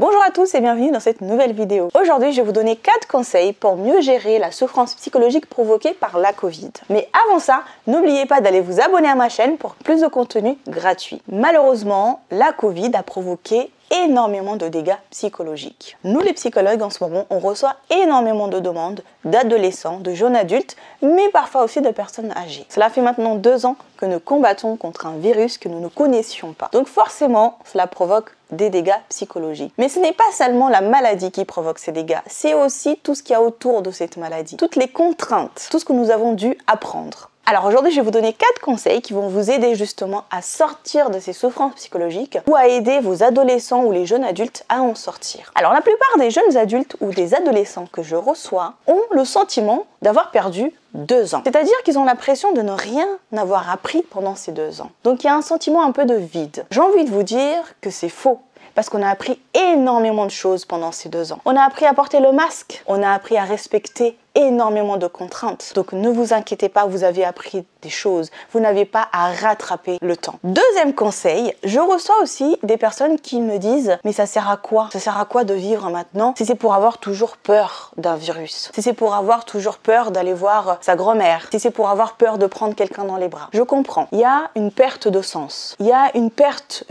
Bonjour à tous et bienvenue dans cette nouvelle vidéo. Aujourd'hui, je vais vous donner 4 conseils pour mieux gérer la souffrance psychologique provoquée par la Covid. Mais avant ça, n'oubliez pas d'aller vous abonner à ma chaîne pour plus de contenu gratuit. Malheureusement, la Covid a provoqué énormément de dégâts psychologiques. Nous les psychologues en ce moment, on reçoit énormément de demandes d'adolescents, de jeunes adultes, mais parfois aussi de personnes âgées. Cela fait maintenant 2 ans que nous combattons contre un virus que nous ne connaissions pas. Donc forcément, cela provoque des dégâts psychologiques. Mais ce n'est pas seulement la maladie qui provoque ces dégâts, c'est aussi tout ce qu'il y a autour de cette maladie. Toutes les contraintes, tout ce que nous avons dû apprendre. Alors aujourd'hui, je vais vous donner 4 conseils qui vont vous aider justement à sortir de ces souffrances psychologiques ou à aider vos adolescents ou les jeunes adultes à en sortir. Alors la plupart des jeunes adultes ou des adolescents que je reçois ont le sentiment d'avoir perdu 2 ans. C'est-à-dire qu'ils ont l'impression de ne rien avoir appris pendant ces 2 ans. Donc il y a un sentiment un peu de vide. J'ai envie de vous dire que c'est faux. Parce qu'on a appris énormément de choses pendant ces 2 ans. On a appris à porter le masque, on a appris à respecter énormément de contraintes. Donc ne vous inquiétez pas, vous avez appris des choses. Vous n'avez pas à rattraper le temps. Deuxième conseil, je reçois aussi des personnes qui me disent « Mais ça sert à quoi? Ça sert à quoi de vivre maintenant si c'est pour avoir toujours peur d'un virus? Si c'est pour avoir toujours peur d'aller voir sa grand-mère? Si c'est pour avoir peur de prendre quelqu'un dans les bras ?» Je comprends. Il y a une perte de sens. Il y a une perte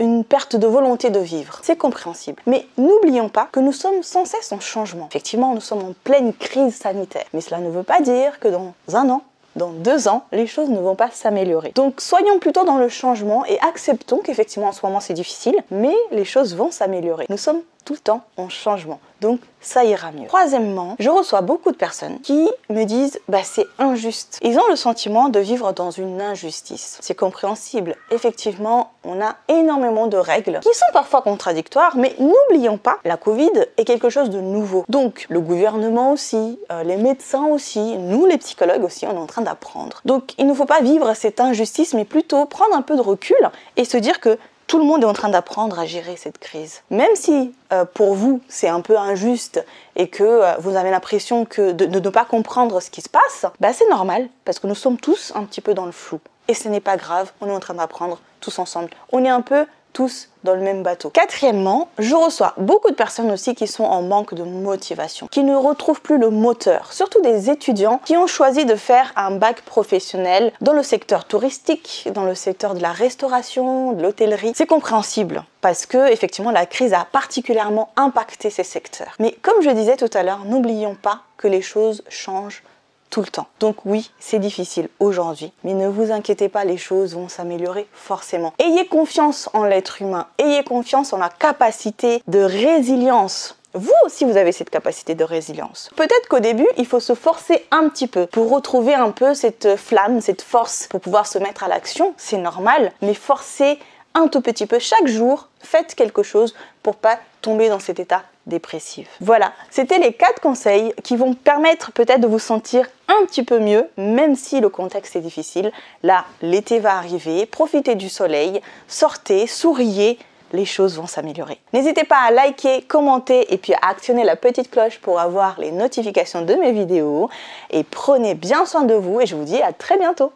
de volonté de vivre. C'est compréhensible. Mais n'oublions pas que nous sommes sans cesse en changement. Effectivement, nous sommes en pleine crise sanitaire. Mais cela ne veut pas dire que dans 1 an, dans 2 ans, les choses ne vont pas s'améliorer. Donc soyons plutôt dans le changement et acceptons qu'effectivement en ce moment c'est difficile, mais les choses vont s'améliorer. Nous sommes tout le temps en changement. Donc ça ira mieux. Troisièmement, je reçois beaucoup de personnes qui me disent « c'est injuste ». Ils ont le sentiment de vivre dans une injustice. C'est compréhensible. Effectivement, on a énormément de règles qui sont parfois contradictoires, mais n'oublions pas, la Covid est quelque chose de nouveau. Donc le gouvernement aussi, les médecins aussi, nous les psychologues aussi, on est en train d'apprendre. Donc il ne faut pas vivre cette injustice, mais plutôt prendre un peu de recul et se dire que tout le monde est en train d'apprendre à gérer cette crise. Même si pour vous c'est un peu injuste et que vous avez l'impression de ne pas comprendre ce qui se passe, c'est normal parce que nous sommes tous un petit peu dans le flou. Et ce n'est pas grave, on est en train d'apprendre tous ensemble. On est un peu tous dans le même bateau. Quatrièmement, je reçois beaucoup de personnes aussi qui sont en manque de motivation, qui ne retrouvent plus le moteur, surtout des étudiants qui ont choisi de faire un bac professionnel dans le secteur touristique, dans le secteur de la restauration, de l'hôtellerie. C'est compréhensible parce que effectivement la crise a particulièrement impacté ces secteurs. Mais comme je disais tout à l'heure, n'oublions pas que les choses changent tout le temps. Donc oui, c'est difficile aujourd'hui, mais ne vous inquiétez pas, les choses vont s'améliorer forcément. Ayez confiance en l'être humain, ayez confiance en la capacité de résilience. Vous aussi, vous avez cette capacité de résilience. Peut-être qu'au début, il faut se forcer un petit peu pour retrouver un peu cette flamme, cette force pour pouvoir se mettre à l'action. C'est normal, mais forcez un tout petit peu chaque jour, faites quelque chose pour pas tomber dans cet état dépressif. Voilà, c'était les 4 conseils qui vont permettre peut-être de vous sentir un petit peu mieux, même si le contexte est difficile. Là, l'été va arriver, profitez du soleil, sortez, souriez, les choses vont s'améliorer. N'hésitez pas à liker, commenter et puis à actionner la petite cloche pour avoir les notifications de mes vidéos. Et prenez bien soin de vous et je vous dis à très bientôt.